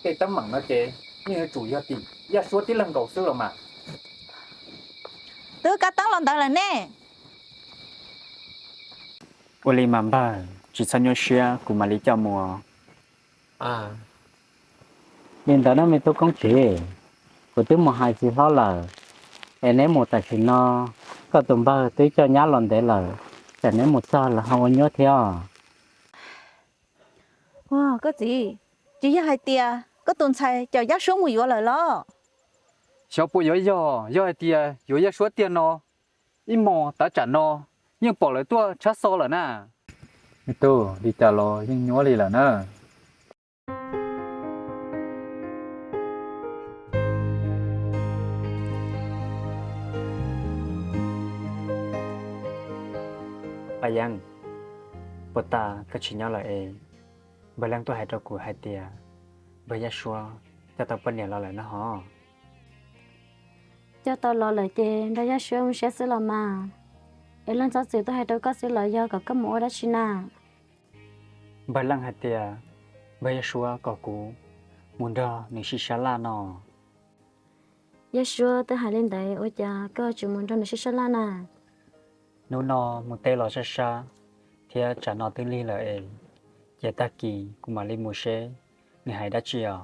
给当忙了姐，你是主要的，要说的能够事了嘛？都个当啷当了呢？我哩蛮吧，只参与些古马里教么？啊，连到那没都讲起，我都没还是好了，哎，那没在去呢，个东巴对叫伢乱得了，แต่那没啥了，好nhớ theo。哇，个gì？只要系啲个顿菜就一số mùi咗嚟咯。小布要爹，有要说爹喏，一毛打针喏，ยังบอกเลยตัวชัดโซ了นะนี่ตัวดีจ้าโลยังยัวเลยละนะไปยังปตาก็ชิญเราเองเบลังตัวให้ตะกูให้เตียเบยชัวจะต้องเป็นเนี่ยเราเลยนะฮะ cho tao lo lời chê đã giá sớm sẽ xử lo mà em lần sau sự tôi hay đâu có xử lo do có mỗi đó xin à เบลังให้เตียเบยชัวก็กูมุนดอหนึ่งชิชาลานอ giá sớm tôi hay lên đấy ôi cha có chịu muốn cho nó sẽ lan à นูนอมุเตลอชาชาเทียจะนอตึงลีเลยเองเจตากีกูมาลีมูเชนี่ให้ได้เจียว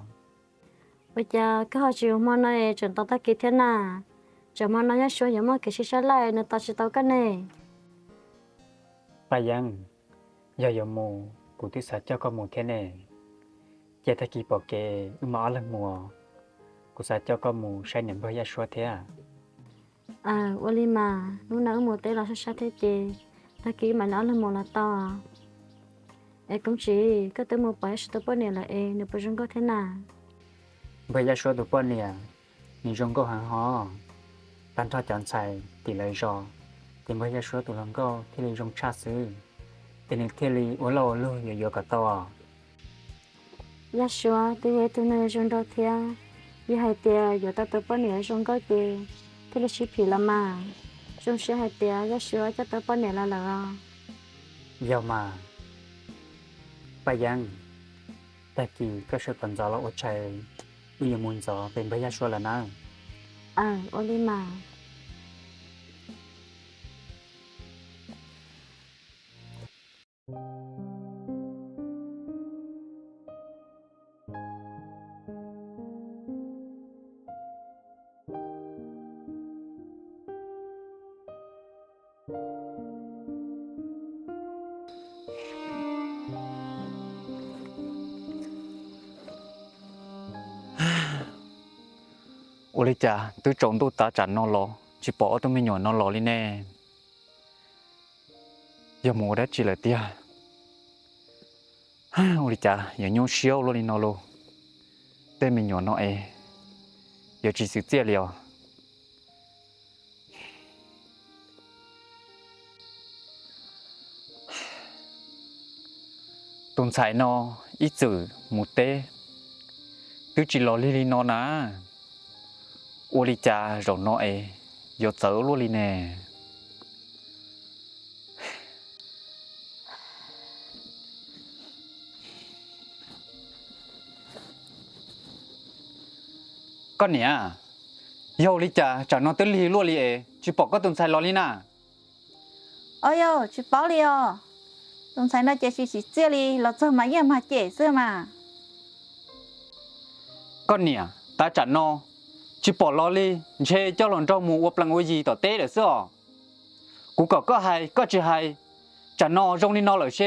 ôi cha có chịu mong nói chuyện tao ta kia thế nào cho mong nói giá sớm giống mà cái sẽ lại nó tao sẽ tao cái này ไปยังยายมูกูที่สัจเจ้าก็มูเทเนเจตากีปอเกอุมาอลังมัวกูสัจเจ้าก็มูใช้เนี่ยเบยชัวเทีย à ôi li mà lúc nào một té là sẽ thế chị ta kia mà nó là một là to em cũng chỉ có tới một bài sẽ tới này là em nếu bây có thế nào เบยชัวตัวป้อนเนี่ยมีจงก็หังหอปันทอดจานใส่ตีเลยจอแต่เบยชัวตัวลังก็ที่เลยจงชาซื้อแต่ในที่เลยว่าเราเลือกเยอะๆกับตัว giá sớm tôi tôi nói trong đó thế như hai tia giờ ta tới bao nhiêu trong cái gì thế là chỉ phí là mà trong sẽ hai tia giá sớm cho tới bao nhiêu là เยาวมาไปยังแต่กี้ก็ช่วยปันจอเราอดใจอุยมุนจอเป็นเบยชัวแล้วนะ à ôi đi mà โอลิจ้าตัวจงตัวตาจันนอรอจิปอตัวไม่หย่อนนอรอเลยแน่อย่าโมได้จิเลยเตียโอลิจ้าอย่าโยเชียวโลลินอโลเต้ไม่หย่อนนอเออย่าจีสิเจียเลียวตรงสายนออีจือหมูเต้ตัวจิรอลินอนะโอลิจาโรนอเอโยเตอโลลิเนก็เนี่ยโยลิจาจากนอเตลีโลลิเอจิปอกก็ตุนใส่ลอลิน่า ôi yo chỉ bảo li yo顿菜那就是这里老早嘛也嘛解释嘛 ก็เนี่ยตาจันนอจิปอลอลิเชเจ้าหลอนเจ้าหมูวับลังวยีต่อเต้เด้อซ้อกูก็ให้ก็จิให้จันนอจงลินอเหรอเช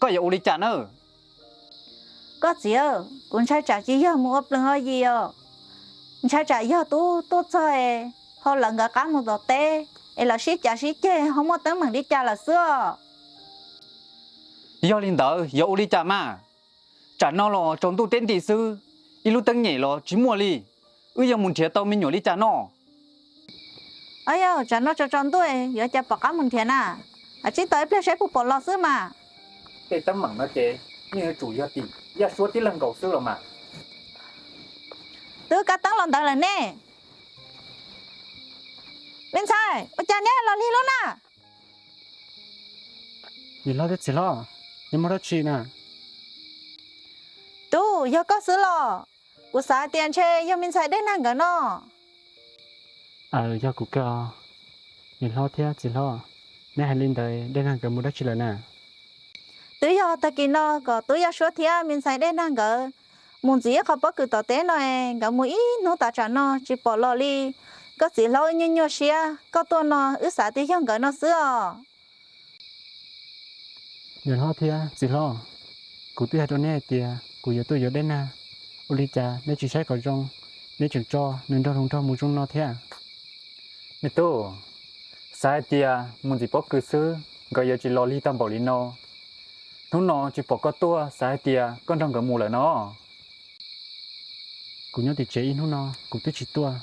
ก็อย่าโอลิจาเนอ có gì ơ cũng sai trả chỉ yo mua lần hơi gì yo sai trả yo tu chơi họ lần cả cá một đồ tê em là ship trả ship chơi không có tới mừng đi trả là xưa ยอลินเดอร์ยอโอลิจามาจันนอรอจงตู้เต้นตีซื้ออีลูตังเหย่รอจิมัวลียังมุนเถียเตามิหยอลิจานอ ôi yo trả nó cho tròn tuổi giờ trả bỏ cá một tiền à chỉ tới bây giờ phụ lo xưa mà 给当忙了姐，你是主要的，要说的能够事了嘛？ tôi cá tăng lần là nè bên sai ôi cha nè lo li luôn à 你老的知了，你没得去呢。 tu yo có xứ lo กูสาเตียนเชยังมินใส่ได้นั่งกันเนาะ do cụ cơ nhìn lo thế chỉ lo nè hai linh đời đang hàng cái mua đất chỉ là nè ตื้อยอตะกินเนาะก็ตื้อยอชัวเทียมินใส่ได้นั่งก็มุนจีเขาปคือต่อเต้หน่อยก็มุอีนูตาจันเนาะจิปอลอลีก็สิเล่าเงี้ยเชียก็ตัวเนาะอุตสาห์ที่ยังกันเนาะเสื้อ nhìn lo thế chỉ lo cụ tôi hai đứa nè tia cụ giờ tôi giờ đến nè uli cha nên chỉ sai còn trong nên chừng cho nên cho thùng mua trong lo thế mi tu sai tia mun chỉ bóc cứ sư gọi giờ chỉ lo li tam bảo li no nó nó chỉ bỏ có tua sai tia con trong cái mù lại nó cụ nhớ thì chế in nó cụ tôi chỉ tua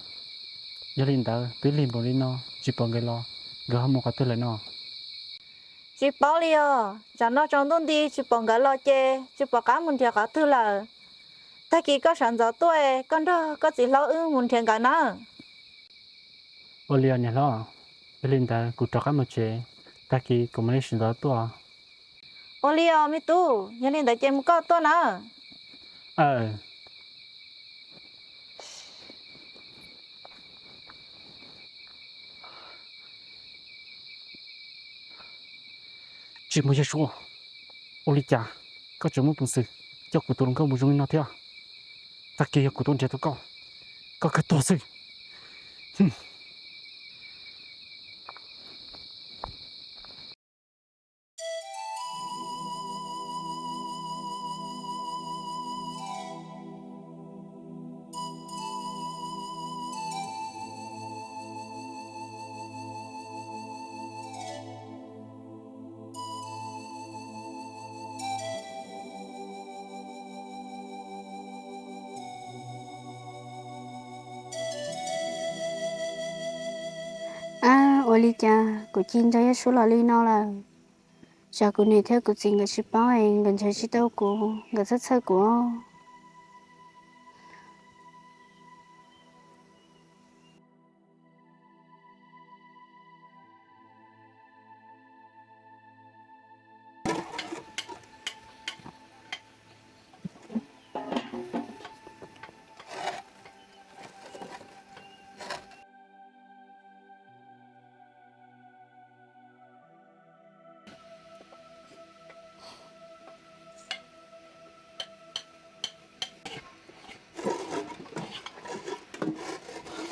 giờ linh tờ tôi linh bảo linh nó chỉ bỏ cái lo gỡ một cái tôi lại nó chỉ bỏ li cho nó trong tuần đi chỉ bỏ cái lo chê chỉ bỏ cá mun thiệt cả thứ là ta kỳ có sản xuất tuổi con đó có chỉ lo mun thiệt cả nó Olia nè lo linh tờ cụ cho cái một chế ta kỳ cũng mới sinh ra tua Oli mi tu nhân linh đại chế một có to nữa chỉ mới số Oli cha có chỗ một bông sự cho cụ tôi có một trong nó theo ta kỳ cụ tôi chơi tôi có cái to sự Oli cha cụ chín cho số là li nó là cha cụ này theo cụ chín cái ship bao ấy gần chơi ship đâu cụ gần rất sơ của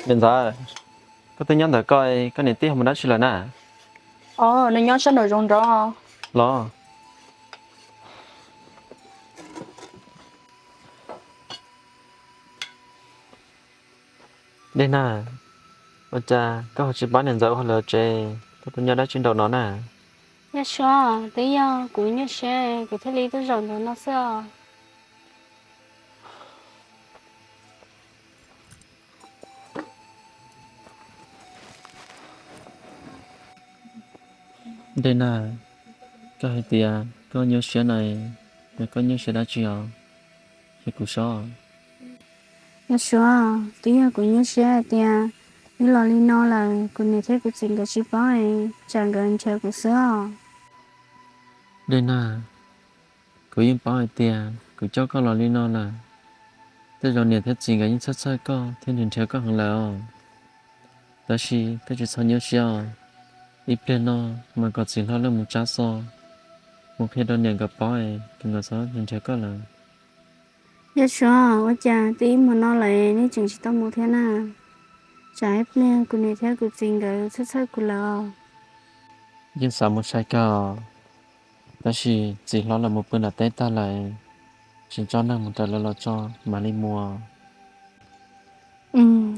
bên ra có tôi nhắn thử coi cái này tí không đã chỉ là nè nó nhớ sao nội dung đó lo đây nè bà cha có họ chỉ bán đèn dầu hoặc là chè tôi nhớ đã trên đầu nó nè nhớ sao tí giờ cụ nhớ sao cụ thấy lý tôi rồi nó sao đây nè có hai tia có nhớ xe này và có nhớ xe đã chiều thì cụ sao nhớ sao tí giờ cụ nhớ sao tia như là lý nó là cụ này thấy cụ chín cái ship bao ấy chẳng gần chơi cụ sao đây nè cụ yên bảo hai tia cụ cho có lò li nó là thế rồi nè thế gì cái những sát sát có thiên đường theo có hàng lào đó là thế chỉ sao nhớ sao ít lên nó mà có gì lo lắng một chút sao một khi đó nè gặp bảo ấy thì người sao thiên theo có là nhớ sao ở cha tí mà nó lại ní chừng chỉ tao một thế nào trái lên cụ này theo cụ chín cái sát sát cụ là nhưng sao một sai cả đó là chỉ lo là một bên là té ta lại chỉ cho năng một trận lo cho mà đi mua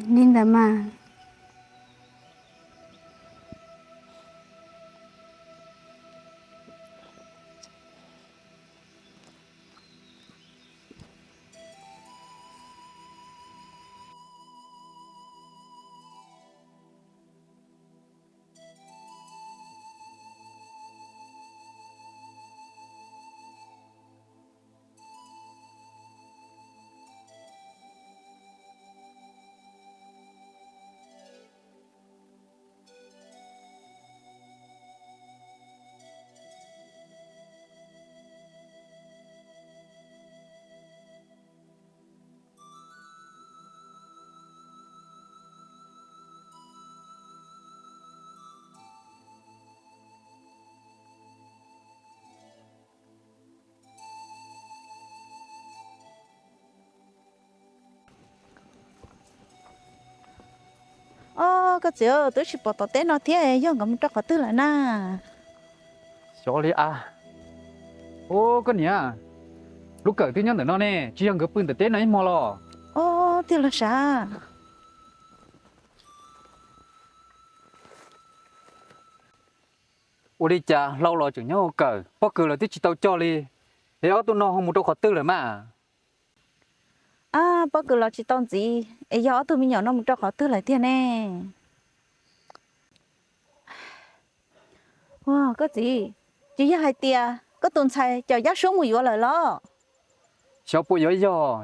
nên đã mà có chịu tôi chỉ bỏ tao té nó thế do ngắm cho khó tư là na cho li à ô cái nhá lúc cỡ tí nhắn để nó nè chỉ ăn cái pin tế này mò lò ô thì là sao ô đi cha lâu rồi chừng nhau cỡ bóc cỡ là tí chỉ tao cho li thế ở tụi nó không một đâu khó tư rồi mà à bao giờ là chỉ tao gì ấy do tôi mình nhỏ nó một cho khó tư lại thế nè wow cái gì chỉ hai tia có tuần sai cho giá số mùi vô lời lo cháu bố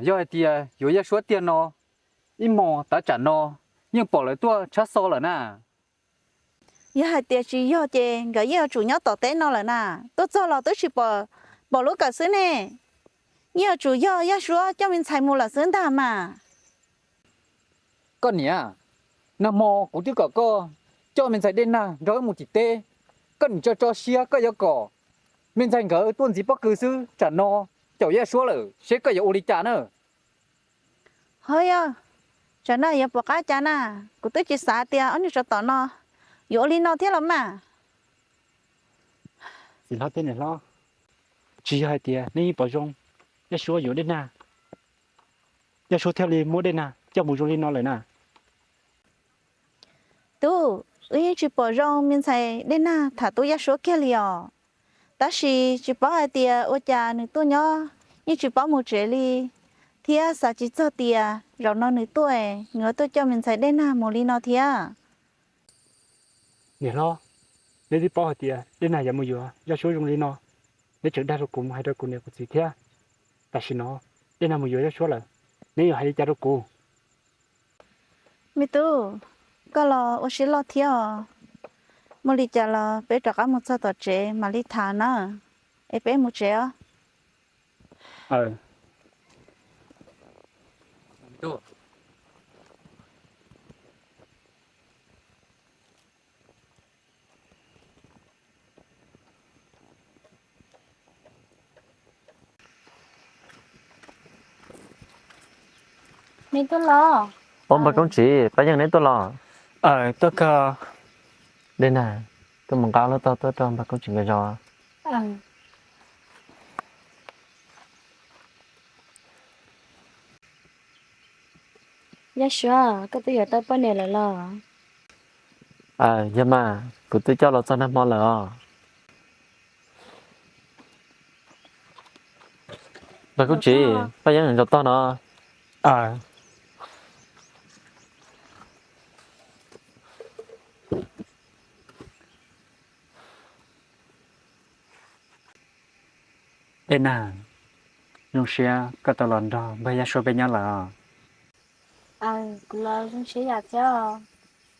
do tia yo ya số tiền nó im mò ta trả nó nhưng bỏ lại tua chát so rồi nè giá hai tia chỉ do chè gửi giờ chủ nhớ tỏ té nó là nè tôi cho là tôi chỉ bỏ lúa cả xứ nè giờ chủ do giá số cho mình xài mua là xứ ta mà con nhỉ nam mò của chứ có cho mình xài đến nè rồi một chỉ tê cần cho xia có yếu cỏ mình xài gỡ tuần gì bóc cử sư trả nó cháu ya số rồi sẽ có yếu đi trả nữa hơi à cho nó giờ bỏ cá cha nè của tôi chỉ xả tia anh cho tỏ nó yếu đi nó thế lắm mà thì lo tên này lo chỉ hai tia nên bỏ rong ya số yếu đến na ya số theo li mua đến na cho bù rong đi nó lại na tu ấy chỉ bỏ rong mình xài đến na thả tôi giá số kia liò ta chỉ bỏ hai tia ô cha nữa tôi nhớ như chỉ bỏ một triệu li thia sa chỉ cho tia rồi nó nữa tôi ngỡ tôi cho mình xài đến na một ly nó thia nè lo nếu đi bỏ hai tia đến na ya mua yếu ya số rong đi nó nếu chữ đa số cùng hai đôi cùng này có gì thế ta xin nó đến na mua yếu ya số là nếu hai đôi cùng mi tu có lo ô xí lo thia một ly cha lo bé cho cả một số tờ chế mà ly thà nữa em bé một chế mình tôi lo Ông bà công chị, bà dân đấy tôi lo. tôi có Đây nè, tôi mong cao là tôi cho bà công chị người cho. giá số cái tôi giờ tôi bao nhiêu là lo Nhưng mà, của tôi cho là cho năm mò lỡ. Bà công chị, bà dân cho tôi nó. đến na nhung xe có tao lần đó bây giờ số bên nhau là cũng lo cũng chỉ là cho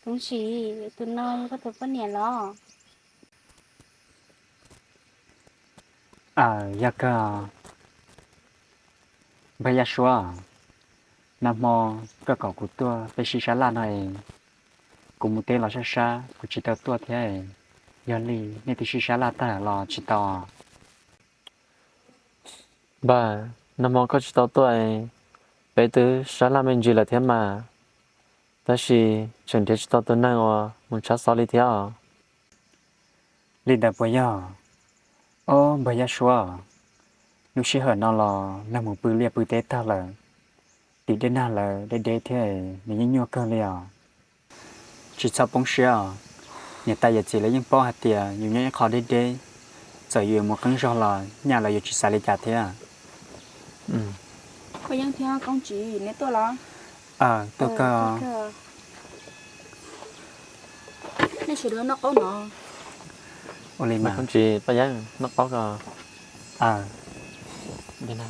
cũng chỉ tôi nói có tôi bao nhiêu lo ya có bây giờ số nam mô có cậu của tôi bây giờ sẽ là này cùng một tên là sa của chị tao tôi thế giờ li nên thì sẽ là ta là chị tao Bà, năm mò có chỉ tao tôi. Bây tư, sáng là mình chỉ là thế mà. Ta chỉ, chẳng thể chỉ tao tôi năng à, muốn chắc sao đi theo. Linh đã bây giờ bây giờ số lúc xưa hở nó là một bữa liệp bữa tết ta là đi đến nào là để thế mình nhớ cơ liền chỉ sau bóng xưa nhà ta giờ chỉ lấy những bao hạt tiền nhiều những khó để giờ nhiều một cân rau là nhà là giờ chỉ xài lấy chả thế bây giờ theo công chị nếu tôi lo tôi có nên chỉ đứa nó có nó Oli Bà mà công chị, bà dân, nó có cơ. Đây nè,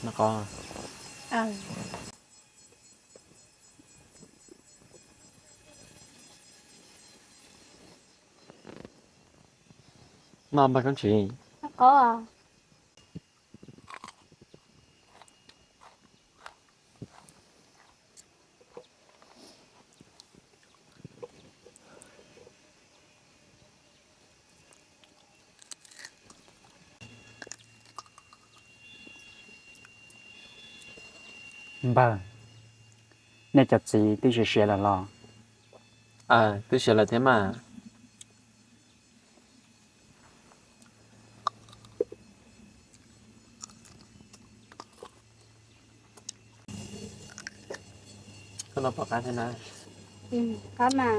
nó có. Mà bà công chị. nó có bà nên chặt gì tôi sẽ là lo cứ sợ là thế mà. Có nó bỏ cá thế nào? Có mà.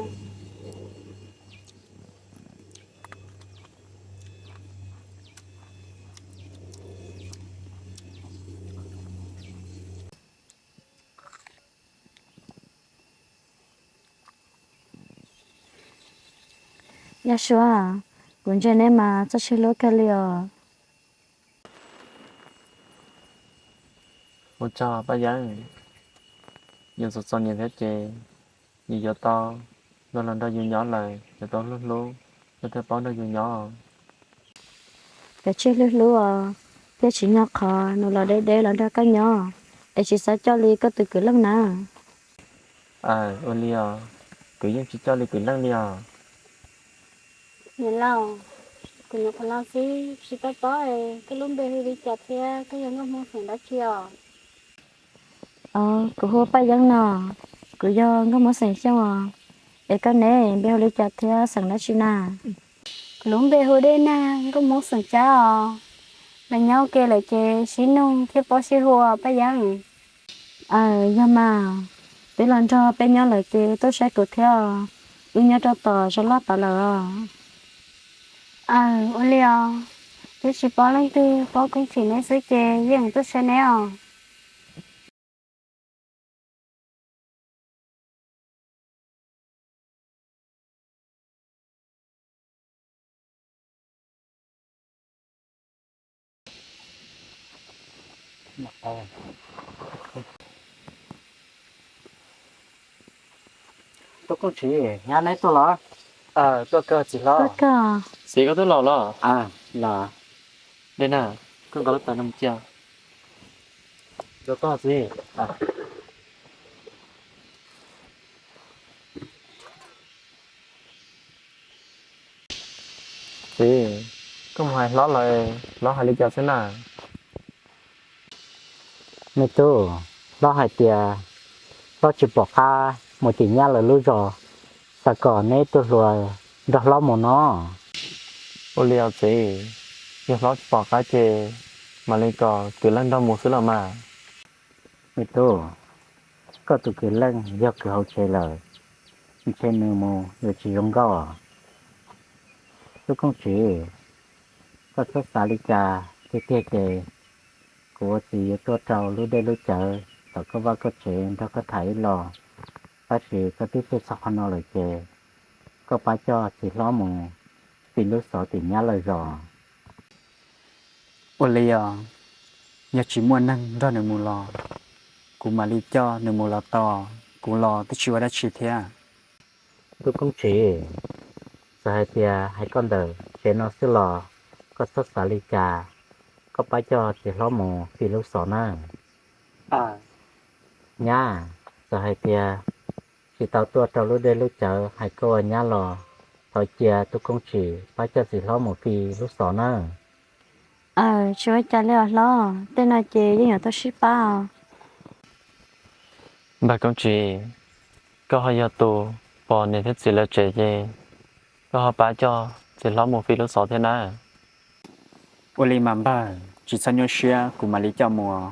Yeshua, cũng cho nên mà cho chị lối cái liều. Một cho ba giang. Nhưng sốt son nhìn thế chê. Nhìn gió to. Nó lần đó dùng nhỏ lại. Gió to lúc lúc. Nó thế bóng đó dùng nhỏ. Cái chị lối lúa, cái chị nhỏ khó, nó là đây là ra cái nhỏ. Để chị sẽ cho ly có từ cứ lắm nè. Ôn liò. Cứ dân chỉ cho lì cứ lăng liò. Nhìn lâu. Cũng như con lo xí, chị có cái lúc bê đi chặt thế, cái giống như muốn phản đã chiều. Cứ hô ba giống nọ, cứ do nó muốn sản cho à. Để cái này bê đi chặt thế, sản đã chiều nà. Lúc bê hô đây nà, có muốn sản cho à. Là nhau kê lại chê, xí nông, thế bó xí hô ba giống. Do mà, để lần cho bé nhau lại chê, tôi sẽ cứ theo. Nhau cho tỏ, cho lót tỏ lỡ. Ôi liều. Tôi chỉ bỏ lên từ bỏ công trình này sẽ chè riêng tôi sẽ neo. Tôi cũng chỉ nhà này tôi lo. Tôi cơ chỉ lo. Tất cả. Xí có tôi lò lò. Là Đây nè. Con có lúc ta nằm chào. tôi có gì? Xí. Không phải ló lại. Ló hai lý chào thế nào. Mẹ tôi lo hai tia lo chỉ bỏ ca một chỉ nhà là lưu rồi. Sao còn này tôi rồi đó lo một nó. Ôn liò xí. Nhưng ló bỏ cá chê. Mà lên cò cứ lăng đo một số là mà. Mẹ tôi có tụi cái lăng do cái hậu chế lời. Trên nửa mù rồi chỉ giống gò. Tôi cũng chỉ có số xả lý trà cái kề của chị tôi trâu lúc đây lúc chợ tao có vào có chuyện tao có thấy lò bác sĩ có tiếp tục sắp nó lời chè có bác cho chị lo mù tìm lúc sợ tìm nhá lời rõ Ôn liò. Nhờ chỉ muốn năng ra nửa mù lò. Cú mà lý cho nửa mù lò to. Cú lò tới chiều đã chỉ thế à. tôi cũng chỉ hai tia hai con đời chế nó sẽ lò có số xả lý trà có bác cho chị lo mù tìm lúc sợ nè nha hai tia chị tao tua trâu lúc đây lúc chợ hai cô nhá lò thôi chia tôi cũng chỉ bác cho chị lo mù phi lúc sợ nè Chú ấy trả lời lo. Tên là chè với nhỏ tôi ship bao. Bà công chị. Có hơi do tù. Bỏ nên thích gì là trẻ chê. Có hơi bá cho. Chỉ ló một phi lúc xó thế nào. Ôn li mà bà. Chỉ sang nhau xia. Cú mà lý cho mùa.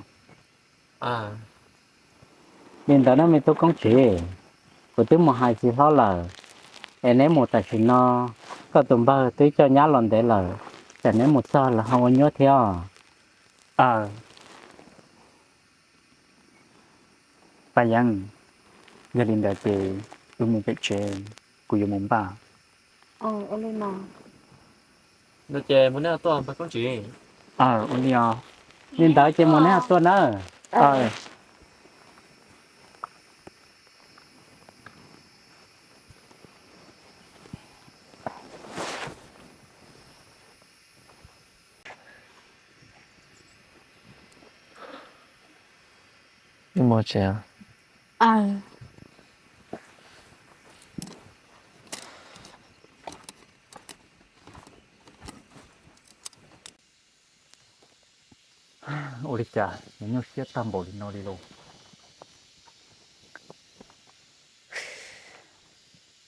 nên đó mình tôi cũng chỉ của tôi một hai chỉ lo là em ấy một tài chính nó có tụm bao tôi cho nhá lần để là để nên một sao là không có nhớ theo Ba giang. Giờ linh đã chê. Mù bếp chê. Cú yêu mùng bà. Ôi lên mà. Nó chê muốn nè tôi bà công chị. Ôn liò. nên đó chỉ muốn nè tôi nữa Nhưng mà chê à. ôi trời nhớ siết tam bộ đi nó đi luôn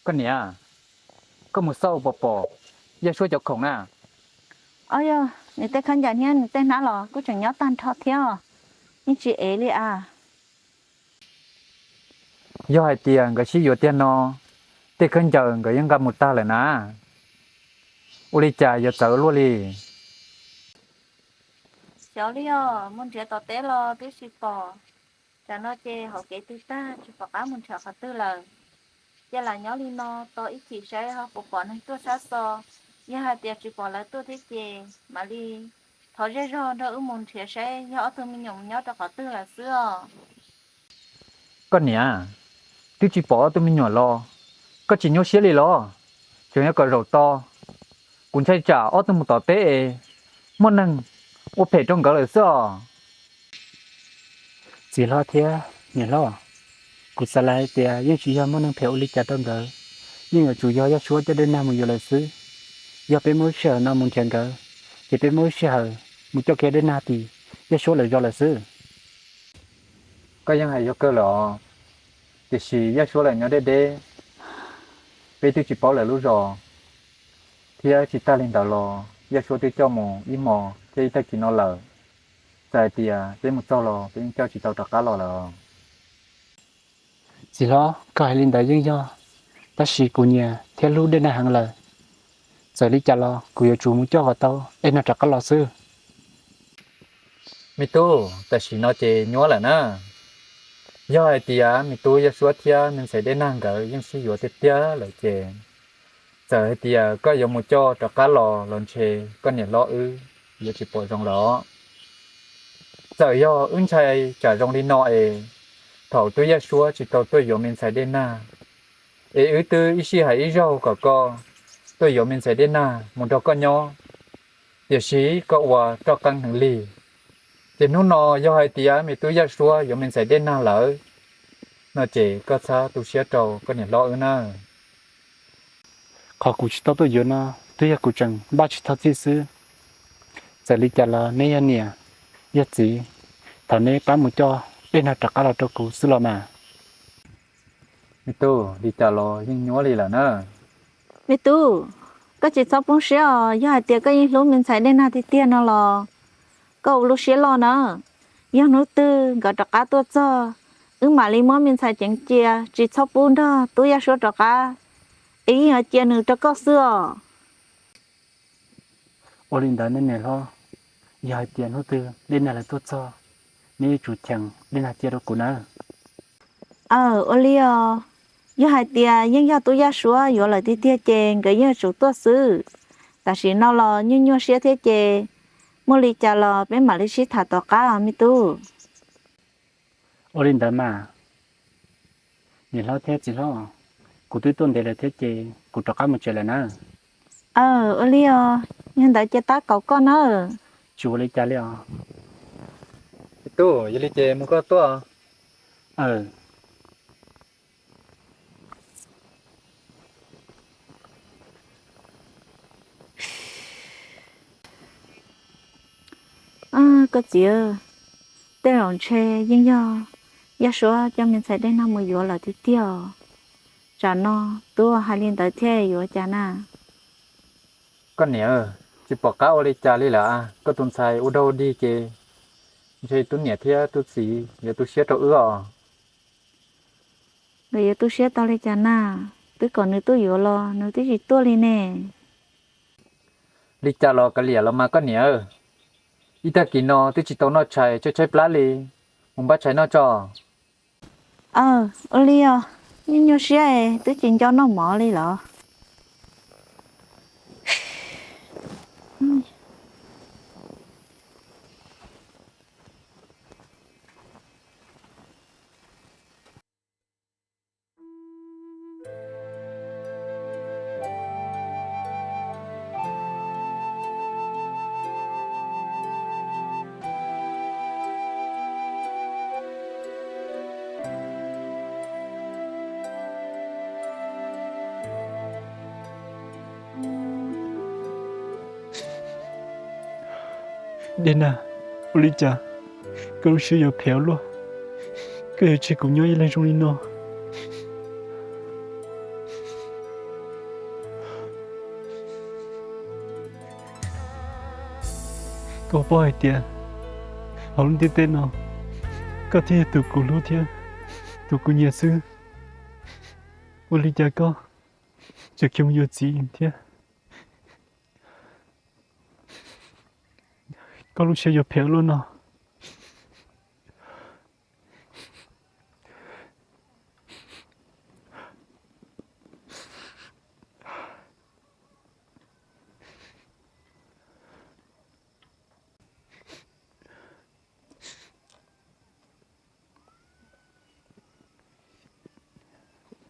ก็เนี่ยก็มือเศร้าปออย่าช่วยเจ้าของน่ะ ôi yo người ta khăn nhận nhân người ta nói là cứ chẳng nhớ tan thọ theo nhưng chị ấy đi à ย่อยเตียงก็ชี้อยู่เตียนนอเตขึ้นเจอก็ยังกับมุตตาเลยนะอุลิจ่าอย่าเจอลัวลี xéo đi à muốn trẻ tỏ té lo biết chị bỏ chả nó chê họ kể tư ta chị bỏ cá muốn trẻ họ tư lời chả là nhớ đi nó tỏ ít chỉ sẽ họ bỏ nên tôi sát so nhưng hai tiệc chị bỏ lại tôi thích chê mà đi thọ ra rồi đó muốn trẻ sẽ nhớ tôi mình nhung nhớ cho họ tư là xưa ก็เนี่ยที่จีปอตัวมีหน่อรอก็จีโยเสียเลยรอจนก็รอต่อกุนใช้จ่าอ้อตัวมุต่อเตะมื้อนึงโอเพจงก็เลยซ้อ chỉ lo thế nhớ lo cụ sẽ lại thì những chủ yếu muốn phèo lịch chặt đông đời nhưng ở chủ yếu cho chúa cho đến năm một giờ là xứ do bên môi sở nó muốn chèn cỡ chỉ bên môi sở muốn cho kia đến na thì cho chúa là do là xứ ก็ยังให้ยกเกอหรอแต่สิอย่าชัวเลยเนาะเด้ไปที่จีปอเลยรู้รอที่จิตาลินดาลออย่าชัวที่เจ้าหมออีหมอที่ตะกินนอเลยใจเตียเป็นมุเจ้ารอเป็นเจ้าจิตาตะกะรอแล้ว chỉ lo cái linh đại dương do ta chỉ cụ nhà theo lưu đến hàng lời giờ đi chả lo cụ yêu chủ muốn cho vào tao em nó chắc có lo xứ มีตู้แต่สินอเจยัวแหละนะย่อยเตียมีตู้อย่าชัวเทียมันใส่ได้นั่งก็ยังสิอยู่เตียเลยเจเจอเตียก็ยมุจ้อตะกะรอลอนเชก็เนี่ยรออย่าสิปล่อยจงรอเจอย่ออึ้นชัยจะจงลินอเอถอตัวอย่าชัวจิตตัวอยู่มันใส่ได้หน้าตื้ออีสิหายอีเจ้าก็ตัวอยู่มันใส่ได้หน้ามันก็ย่อเดี๋ยวสิก็ว่าตะกังถึงลีchỉ nó do hai tia mi tu ya xua yo mình sẽ đến na lỡ nó chỉ có sao tu xé trâu có nhận lo nữa họ cụ chỉ tao tôi yêu nó tôi yêu cụ chẳng ba chỉ thao xứ giờ đi chả là nấy anh nè nhất gì thằng nấy bán một cho bên nào chắc cả là cho cụ xứ lo mà mi tu đi chả lo nhưng nhớ đi là nữa biết tu có chỉ sau bốn xíu do hai tiệc có những lúc mình xài đến nào thì tiền nó lo có lúc xíu lo nữa do nó tư gọi cho cá tôi cho mà đi mua mình xài chẳng chia chỉ sau bốn đó tôi ya số cho cá ý ở chia nữa cho có xưa ô linh đã nên này lo giờ tiền nó từ lên là tốt cho nếu chủ chẳng lên là chia đâu cụ nữa ô li do hai tiệc nhưng do tôi ya số do lại thì tiệc chèn cái như số tôi xứ ta chỉ nó lo như nhau xíu thế chè mua li chả lo bên mà li xí thả tọt cá mi tu ô linh đã mà nhìn lo thế chỉ lo cụ tôi tuân để là thế chị cụ cho cá một chuyện là nữa ô li nhưng đợi cho ta cậu con nữa chú lấy cha liền mi tu giờ đi chơi mua có to có gì tên lòng che nhưng do số cho mình sẽ đến năm mươi euro là thứ tiêu trả nó tôi hai liên tới thế euro trả na có nhớ chỉ bỏ cá oli chả đi là có tuần sai u đâu đi kê chơi tuần nhẹ thế tuần gì giờ tuần xé trâu rồi tôi sẽ tao lấy trả na tôi còn nữa tôi euro nữa tôi chỉ tôi lên nè đi chả lo cái lìa lo mà có nhớ ít ta kỹ nó tôi chỉ tao nó chạy cho chạy plá li muốn bắt chạy nó cho oli nhưng nhau xe tôi chỉ cho nó mở đi lọ đến à ô linh cha cái lúc xưa giờ phèo luôn cái chuyện cũng nhớ lên trong linh nó có bao nhiêu tiền không đi tên nào có thể tụi cô lưu thiên tụi cô nhà sư ô lý cha cóจะคิมอยู่จีนเทียก็รู้เชื่ออยู่เพียงแล้วเนาะ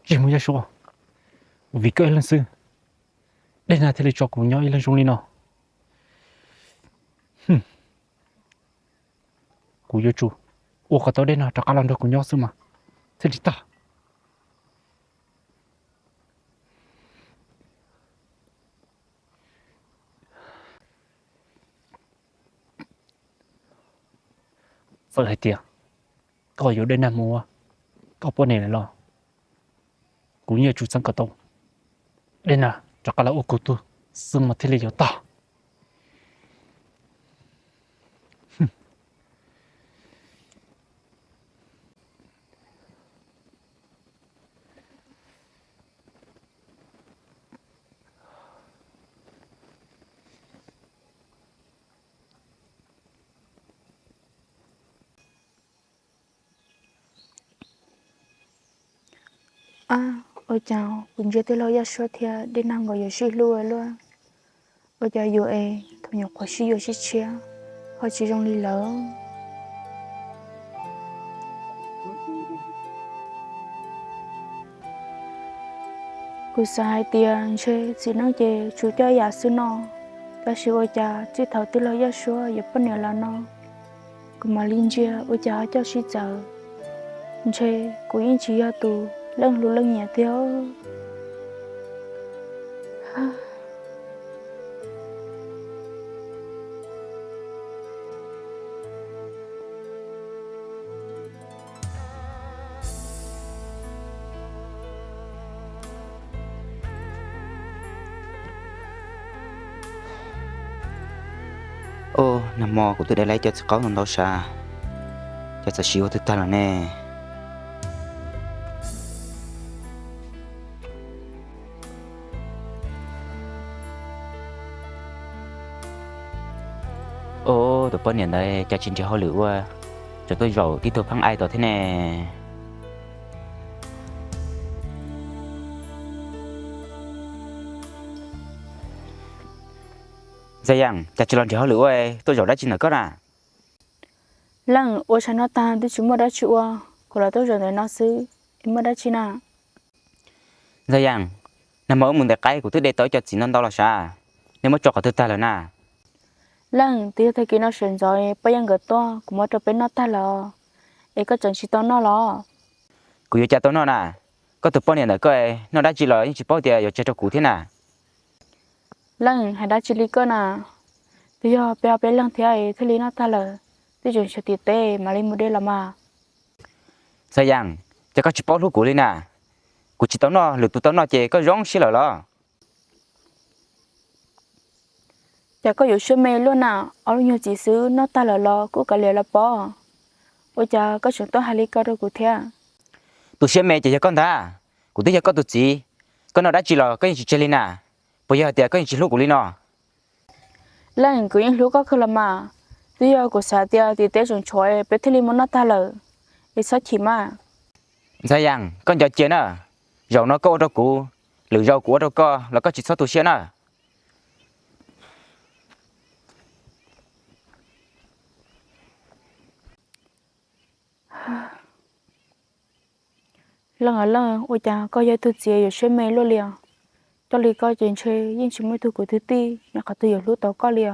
chỉ muốn cho vì cái lần xưa đây là thế cho cùng nhau lần trong này nào cú yêu chú ô cả tao đây nào chắc làm được cùng nhau xưa mà thế thì ta vợ hay tiệt có yêu đây nam mua có bao này lo cú yêu chú sang cả tao đây nè chắc là ô cô tu xương mà thế này ta ôi chào cũng chưa tới lâu ya số thì đi nằm ngồi xí lùa luôn ôi chào yêu thôi nhọc quá xí yêu xí chia họ chỉ trong đi lỡ cô sai tiền chơi chỉ nói chơi chú cho ya sư nó ta sư ôi chào chỉ thầu tới lâu ya số giờ bắt nè là nó cô mà linh chia ôi chào cho xí chờ chơi cô yên chỉ ya tu lưng lù lưng nhà theo ô nằm mò của tôi để lấy cho có thằng đâu xa cho sẽ xíu tôi ta là nè ô tụi bọn này đây cho chính cho họ lửa cho tôi rồi tí tôi phăng ai tao thế nè dây dàng cho chỉ làm cho họ lửa tôi rồi đã chính là có à lăng ôi cha nó ta tôi chúng mà đã chịu cô là tôi rồi để nó xứ em mà đã chi nào dây dàng nằm ở mình để cái của tôi để tới cho chính nó đâu là sao nếu mà cho cả tôi ta là nè lăng thì thấy cái nó sền rồi bây giờ người to cũng mới cho bên nó ta là ấy có chẳng chỉ to nó lo cụ yêu cha tôi nó nè có tụi bọn này là coi nó đã chỉ là chỉ bao tiền yêu cha cho cụ thế nè lăng hay đã chỉ lý cơ nè thì giờ bé bé lăng thì ấy thì lý nó ta là thì chuyện sẽ tiệt tê mà lên một đây là mà dây dàng cho có chỉ bao lúc cụ lên nè cụ chỉ tao nó lượt tụi tao nó chỉ có rong xí lo chả có yếu sớm mê luôn nào ở nhiều chỉ xứ nó ta là lo cũng cả liền là bỏ ôi chả có chuyện tôi hay lý cơ đâu cụ thế tụi xem mẹ chỉ cho con ta cụ tôi cho con tụi chị con nó đã chỉ là cái gì chơi lên nè bây giờ thì có gì lúc cụ lên nó lăng cứ những lúc có khờ là mà bây giờ của xã thì tế chúng chọi bé thì muốn nó ta là để sao chỉ mà dây dàng con cho chuyện à dầu nó có đâu cụ lửa dầu của đâu có là có chỉ số tụi xem à lần ôi chà coi như tôi chỉ ở trên máy luôn liền cho li coi chuyện chơi nhưng chỉ mới tôi của thứ ti nhà cả tôi ở lúc đó có liền